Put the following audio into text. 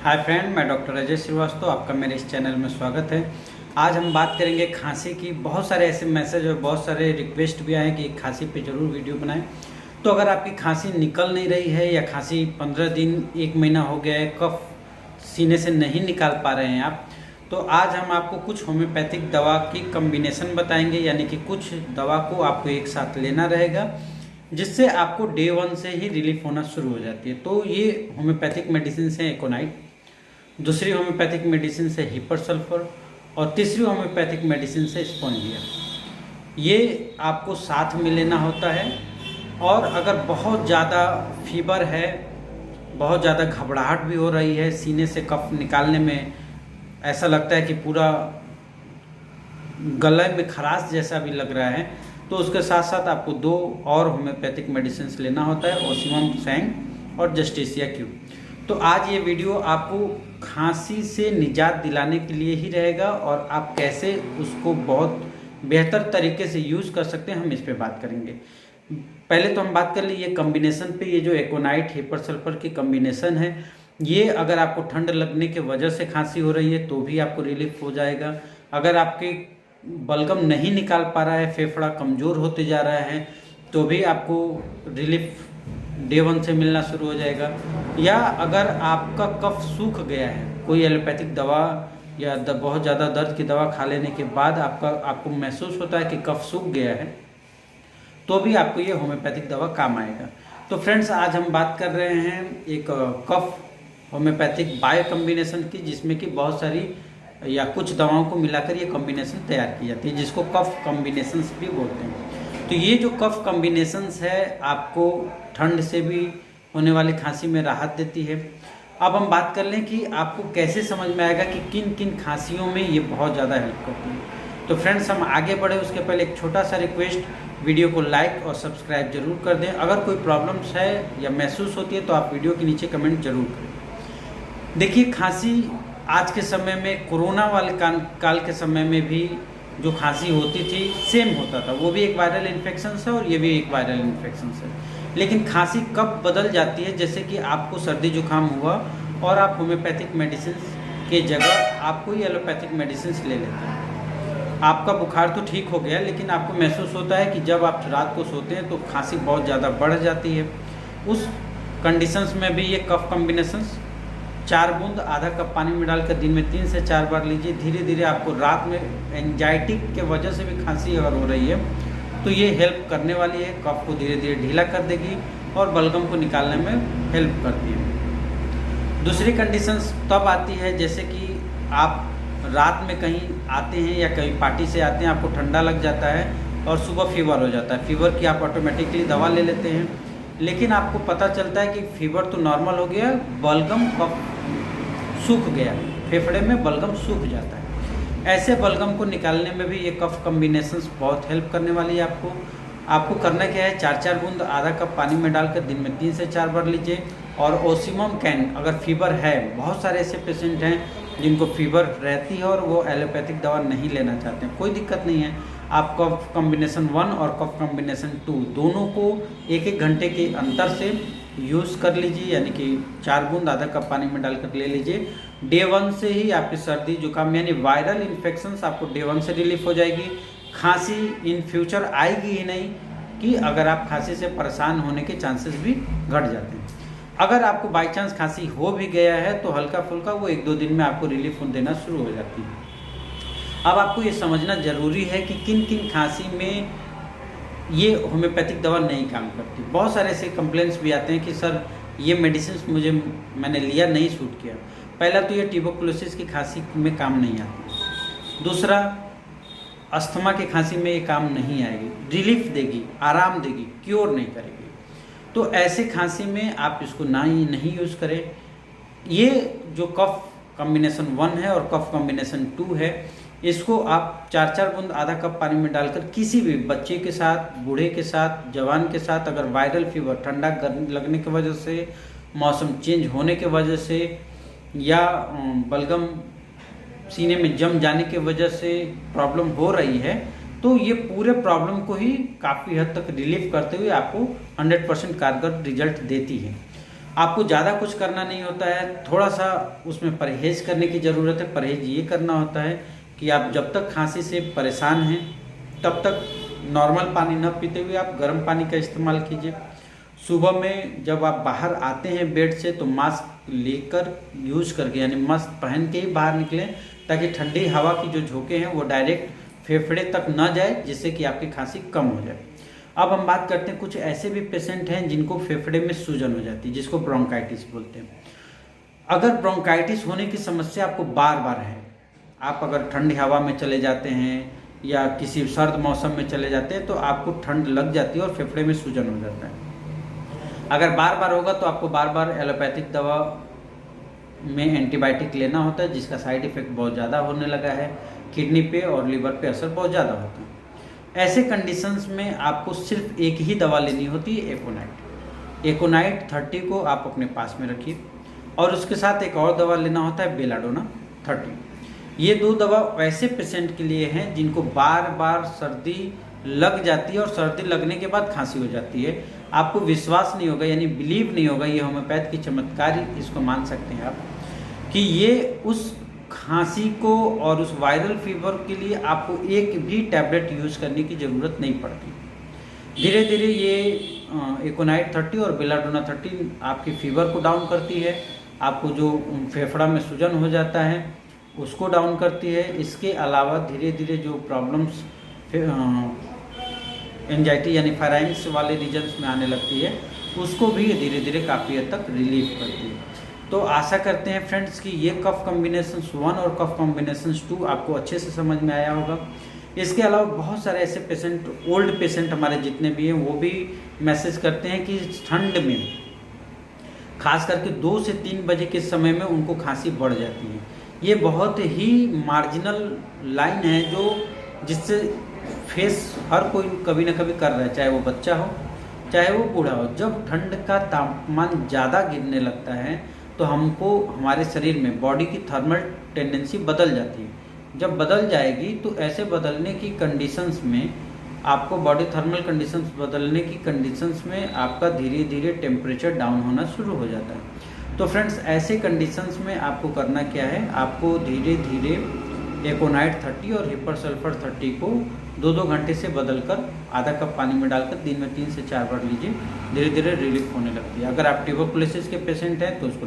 Hi friend, मैं doctor Ajay Srivastava, आपका मेरे इस चैनल में स्वागत है। आज हम बात करेंगे खांसी की। बहुत सारे ऐसे मैसेज और बहुत सारे रिक्वेस्ट भी आए कि खांसी पे ज़रूर वीडियो बनाएं। तो अगर आपकी खांसी निकल नहीं रही है या खांसी 15 दिन 1 महीना हो गया है, कफ सीने से नहीं निकाल पा रहे हैं आप, तो आज हम आपको कुछ होम्योपैथिक दवा की कम्बिनेशन बताएंगे। यानी कि कुछ दवा को आपको एक साथ लेना रहेगा जिससे आपको डे 1 से ही रिलीफ होना शुरू हो जाती है। तो ये होम्योपैथिक मेडिसिन है एकोनाइट, दूसरी होम्योपैथिक मेडिसिन से हिपर सल्फर और तीसरी होम्योपैथिक मेडिसिन से स्पॉन्जिया। ये आपको साथ में लेना होता है। और अगर बहुत ज़्यादा फीवर है, बहुत ज़्यादा घबराहट भी हो रही है, सीने से कफ निकालने में ऐसा लगता है कि पूरा गले में खराश जैसा भी लग रहा है, तो उसके साथ साथ आपको 2 और होम्योपैथिक मेडिसिन लेना होता है, ओसिमम सैंग और जस्टिसिया क्यू। तो आज ये वीडियो आपको खांसी से निजात दिलाने के लिए ही रहेगा और आप कैसे उसको बहुत बेहतर तरीके से यूज़ कर सकते हैं, हम इस पे बात करेंगे। पहले तो हम बात कर ली ये कम्बिनेशन पे। ये जो एकोनाइट हिपर सल्फर की कम्बिनेशन है, ये अगर आपको ठंड लगने के वजह से खांसी हो रही है तो भी आपको रिलीफ हो जाएगा। अगर आपके बलगम नहीं निकाल पा रहा है, फेफड़ा कमज़ोर होते जा रहा है, तो भी आपको रिलीफ डे 1 से मिलना शुरू हो जाएगा। या अगर आपका कफ सूख गया है, कोई एलोपैथिक दवा या बहुत ज़्यादा दर्द की दवा खा लेने के बाद आपको महसूस होता है कि कफ सूख गया है, तो भी आपको ये होम्योपैथिक दवा काम आएगा। तो फ्रेंड्स, आज हम बात कर रहे हैं एक कफ होम्योपैथिक बायो कम्बिनेशन की, जिसमें कि बहुत सारी या कुछ दवाओं को मिलाकर ये कम्बिनेशन तैयार की जाती है, जिसको कफ कम्बिनेशंस भी बोलते हैं। तो ये जो कफ कम्बिनेशंस है, आपको ठंड से भी होने वाली खांसी में राहत देती है। अब हम बात कर लें कि आपको कैसे समझ में आएगा कि किन किन खांसियों में ये बहुत ज़्यादा हेल्प करती है। तो फ्रेंड्स, हम आगे बढ़े उसके पहले एक छोटा सा रिक्वेस्ट, वीडियो को लाइक और सब्सक्राइब जरूर कर दें। अगर कोई प्रॉब्लम्स है या महसूस होती है तो आप वीडियो के नीचे कमेंट जरूर करें। देखिए, खांसी आज के समय में, कोरोना वाले काल के समय में भी जो खांसी होती थी सेम होता था। वो भी एक वायरल इन्फेक्शन है और ये भी एक वायरल इन्फेक्शन है। लेकिन खांसी कब बदल जाती है, जैसे कि आपको सर्दी जुकाम हुआ और आप होम्योपैथिक मेडिसिन के जगह आप कोई एलोपैथिक मेडिसिन ले लेते हैं। आपका बुखार तो ठीक हो गया, लेकिन आपको महसूस होता है कि जब आप रात को सोते हैं तो खांसी बहुत ज़्यादा बढ़ जाती है। उस कंडीशंस में भी ये कफ कम्बिनेशंस 4 बूंद आधा कप पानी में डालकर दिन में 3 से 4 बार लीजिए। धीरे धीरे आपको रात में एंजाइटी के वजह से भी खांसी अगर हो रही है तो ये हेल्प करने वाली है, कफ को धीरे धीरे ढीला कर देगी और बलगम को निकालने में हेल्प करती है। दूसरी कंडीशंस तब आती है जैसे कि आप रात में कहीं आते हैं या कहीं पार्टी से आते हैं, आपको ठंडा लग जाता है और सुबह फीवर हो जाता है। फीवर की आप ऑटोमेटिकली दवा ले लेते हैं, लेकिन आपको पता चलता है कि फीवर तो नॉर्मल हो गया, बलगम कफ सूख गया, फेफड़े में बलगम सूख जाता है। ऐसे बलगम को निकालने में भी ये कफ कम्बिनेशंस बहुत हेल्प करने वाली है। आपको करना क्या है, 4-4 बूंद आधा कप पानी में डालकर दिन में 3 से 4 बार लीजिए। और ओसिमम कैन, अगर फीवर है, बहुत सारे ऐसे पेशेंट हैं जिनको फीवर रहती है और वो एलोपैथिक दवा नहीं लेना चाहते हैं, कोई दिक्कत नहीं है। आप कफ कम्बिनेशन 1 और कफ कम्बिनेशन 2 दोनों को 1-1 घंटे के अंतर से यूज़ कर लीजिए। यानी कि 4 बूंद आधा कप पानी में डालकर ले लीजिए। डे 1 से ही आपकी सर्दी जुकाम यानी वायरल इन्फेक्शंस आपको डे 1 से रिलीफ हो जाएगी। खांसी इन फ्यूचर आएगी ही नहीं, कि अगर आप खांसी से परेशान होने के चांसेस भी घट जाते हैं। अगर आपको बाई चांस खांसी हो भी गया है तो हल्का फुल्का वो 1-2 दिन में आपको रिलीफ देना शुरू हो जाती है। अब आपको ये समझना ज़रूरी है कि किन किन खांसी में ये होम्योपैथिक दवा नहीं काम करती। बहुत सारे ऐसे कंप्लेंट्स भी आते हैं कि सर ये मेडिसिन मैंने लिया, नहीं सूट किया। पहला तो ये ट्यूबरकुलोसिस की खांसी में काम नहीं आती। दूसरा, अस्थमा की खांसी में ये काम नहीं आएगी, रिलीफ देगी, आराम देगी, क्योर नहीं करेगी। तो ऐसे खांसी में आप इसको नहीं यूज़ करें। ये जो कफ कम्बिनेशन 1 है और कफ कम्बिनेशन 2 है, इसको आप 4-4 बूंद आधा कप पानी में डालकर किसी भी बच्चे के साथ, बूढ़े के साथ, जवान के साथ, अगर वायरल फीवर, ठंडा लगने की वजह से, मौसम चेंज होने की वजह से या बलगम सीने में जम जाने की वजह से प्रॉब्लम हो रही है, तो ये पूरे प्रॉब्लम को ही काफ़ी हद तक रिलीफ करते हुए आपको 100% कारगर रिजल्ट देती है। आपको ज़्यादा कुछ करना नहीं होता है, थोड़ा सा उसमें परहेज़ करने की ज़रूरत है। परहेज़ ये करना होता है कि आप जब तक खांसी से परेशान हैं तब तक नॉर्मल पानी न पीते हुए आप गर्म पानी का इस्तेमाल कीजिए। सुबह में जब आप बाहर आते हैं बेड से तो मास्क लेकर यूज़ करके यानी मास्क पहन के ही बाहर निकलें, ताकि ठंडी हवा की जो झोंके हैं वो डायरेक्ट फेफड़े तक न जाए, जिससे कि आपकी खांसी कम हो जाए। अब हम बात करते हैं कुछ ऐसे भी पेशेंट हैं जिनको फेफड़े में सूजन हो जाती है, जिसको ब्रोंकाइटिस बोलते हैं। अगर ब्रोंकाइटिस होने की समस्या आपको बार बार है, आप अगर ठंडी हवा में चले जाते हैं या किसी सर्द मौसम में चले जाते हैं तो आपको ठंड लग जाती है और फेफड़े में सूजन हो जाता है। अगर बार बार होगा तो आपको बार बार एलोपैथिक दवा में एंटीबायोटिक लेना होता है, जिसका साइड इफ़ेक्ट बहुत ज़्यादा होने लगा है, किडनी पे और लिवर पे असर बहुत ज़्यादा होता है। ऐसे कंडीशंस में आपको सिर्फ एक ही दवा लेनी होती है, एकोनाइट। एकोनाइट 30 को आप अपने पास में रखिए और उसके साथ एक और दवा लेना होता है, बेलाडोना 30। ये 2 दवा वैसे पेशेंट के लिए हैं जिनको बार बार सर्दी लग जाती है और सर्दी लगने के बाद खांसी हो जाती है। आपको विश्वास नहीं होगा, यानी बिलीव नहीं होगा, ये होम्योपैथ की चमत्कार इसको मान सकते हैं आप, कि ये उस खांसी को और उस वायरल फीवर के लिए आपको एक भी टैबलेट यूज़ करने की ज़रूरत नहीं पड़ती। धीरे धीरे ये एकोनाइट 30 और बेलाडोना 30 आपकी फीवर को डाउन करती है, आपको जो फेफड़ा में सूजन हो जाता है उसको डाउन करती है। इसके अलावा धीरे धीरे जो प्रॉब्लम्स एंजाइटी यानी फेराइंग्स वाले रीजन्स में आने लगती है उसको भी धीरे धीरे काफ़ी हद तक रिलीफ करती है। तो आशा करते हैं फ्रेंड्स कि ये कफ कॉम्बिनेशंस 1 और कफ कॉम्बिनेशंस 2 आपको अच्छे से समझ में आया होगा। इसके अलावा बहुत सारे ऐसे पेशेंट, ओल्ड पेशेंट हमारे जितने भी हैं, वो भी मैसेज करते हैं कि ठंड में खास करके 2 से 3 बजे के समय में उनको खांसी बढ़ जाती है। ये बहुत ही मार्जिनल लाइन है जो जिससे फेस हर कोई कभी ना कभी कर रहा है, चाहे वो बच्चा हो चाहे वो बूढ़ा हो। जब ठंड का तापमान ज़्यादा गिरने लगता है तो हमको हमारे शरीर में बॉडी की थर्मल टेंडेंसी बदल जाती है। जब बदल जाएगी तो ऐसे बदलने की कंडीशंस में आपको बॉडी थर्मल कंडीशंस बदलने की कंडीशंस में आपका धीरे धीरे टेम्परेचर डाउन होना शुरू हो जाता है। तो फ्रेंड्स ऐसे कंडीशंस में आपको करना क्या है, आपको धीरे धीरे एकोनाइट 30 और हिपर सल्फर 30 को 2-2 घंटे से बदलकर आधा कप पानी में डालकर दिन में 3 से 4 बार लीजिए, धीरे धीरे रिलीफ होने लगती है। अगर आप ट्यूबरकुलोसिस के पेशेंट हैं तो उसको